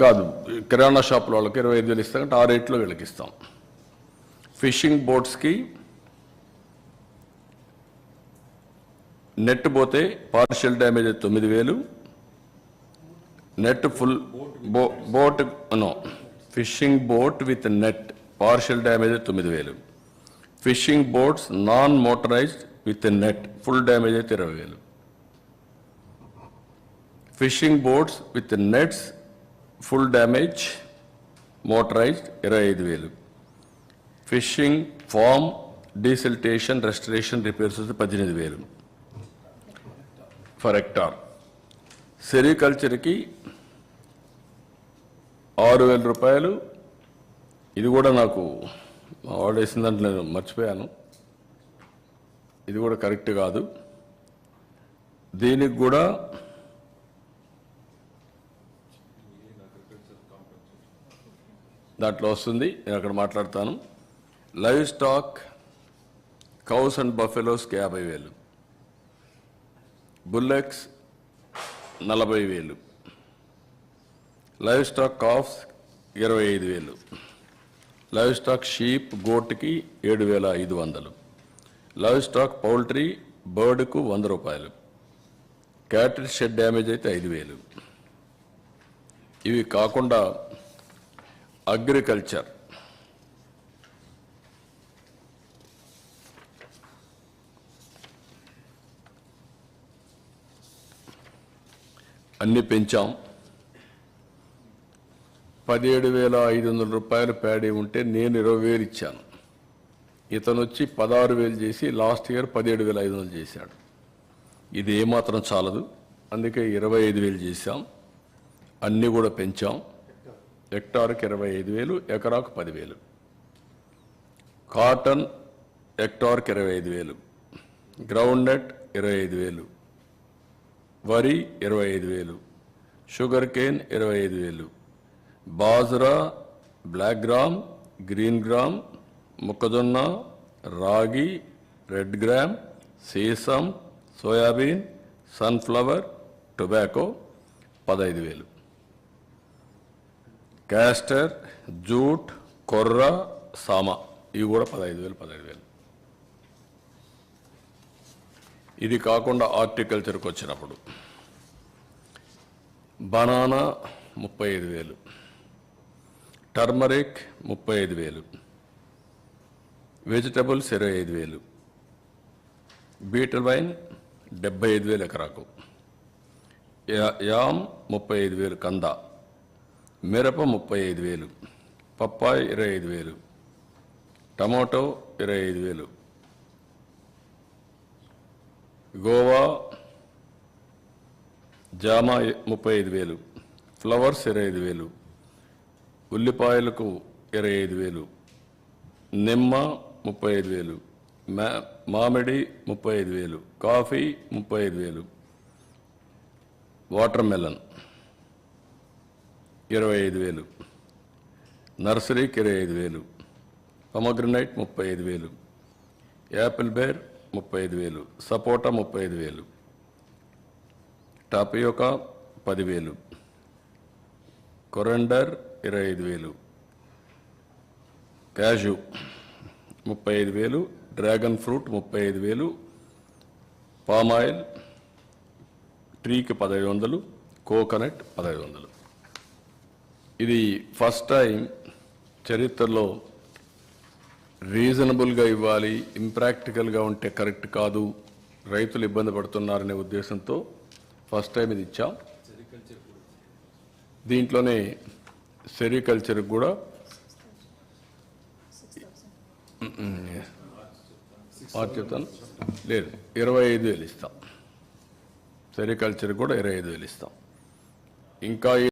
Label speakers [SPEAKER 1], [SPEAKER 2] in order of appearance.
[SPEAKER 1] కాదు కిరాణా షాపుల వాళ్ళకి 25,000 ఇస్తాం అంటే ఆ రేట్లో వీళ్ళకి ఇస్తాం. ఫిషింగ్ బోట్స్కి నెట్ పోతే partial damage 9,000, net full boat no fishing boat with net partial damage 9,000, fishing boats non motorised with net full damage 20,000, fishing boats with nets full damage motorised 25,000, fishing farm desiltation restoration repairs 18,000 for hectare. సెరికల్చర్కి 6,000 రూపాయలు. ఇది కూడా నాకు వాడేసిందంటే నేను మర్చిపోయాను, ఇది కూడా correct కాదు. దీనికి కూడా దాంట్లో వస్తుంది, నేను అక్కడ మాట్లాడతాను. లైవ్ స్టాక్ కౌస్ అండ్ బఫెలోస్కి 50,000, bullocks 40,000, live stock calves 25,000, live stock sheep గోట్కి 7,500, లైవ్ స్టాక్ పౌల్ట్రీ బర్డ్కు 100 రూపాయలు, క్యాటిల్ షెడ్ డ్యామేజ్ అయితే 5,000. ఇవి కాకుండా అగ్రికల్చర్ అన్ని పెంచాం. 17,500 రూపాయలు ప్యాడీ ఉంటే నేను 20,000 ఇచ్చాను. ఇతను వచ్చి 16,000 చేసి లాస్ట్ ఇయర్ 17,500 చేశాడు. ఇది ఏమాత్రం చాలదు, అందుకే 25,000 చేశాం. అన్నీ కూడా పెంచాం. హెక్టార్కి 25,000, ఎకరాకు 10,000. కాటన్ హెక్టార్కి 25,000, గ్రౌండ్ నట్ 25,000, వరి 25,000, sugar cane 25,000, bajra, black gram, green gram, మొక్కజొన్న, రాగి, రెడ్ గ్రామ్, సీసం, soybean, sunflower, tobacco 15,000, castor, jute, కొర్ర, సామా ఇవి కూడా 15,000. ఇది కాకుండా హార్టికల్చర్కి వచ్చినప్పుడు banana 35,000, turmeric 35,000, vegetables 25,000, betel vine 75,000 ఎకరాకు, యామ్ 35,000 కంద, మిరప 35,000, పప్పాయి 25,000, టమాటో 25,000, గోవా జామ 35,000, ఫ్లవర్స్ 25,000, ఉల్లిపాయలకు 25,000, నిమ్మ 35,000, మామిడి 35,000, కాఫీ 35,000, వాటర్ మెలన్ 25,000, నర్సరీకి 25,000, pomegranate 35,000, apple ber 35,000, sapota 35,000, tapioca 10,000, coriander 25,000, cashew 35,000, dragon fruit 35,000, palm oil ట్రీకి 1,500, కోకోనట్ 1,500. ఇది ఫస్ట్ టైం చరిత్రలో రీజనబుల్గా ఇవ్వాలి, ఇంప్రాక్టికల్గా ఉంటే కరెక్ట్ కాదు, రైతులు ఇబ్బంది పడుతున్నారనే ఉద్దేశంతో ఫస్ట్ టైం ఇది ఇచ్చాం. దీంట్లోనే సెరికల్చర్కి కూడా చెప్తాను లేదు 25,000 ఇస్తాం. సెరికల్చర్కి కూడా 25,000 ఇస్తాం. ఇంకా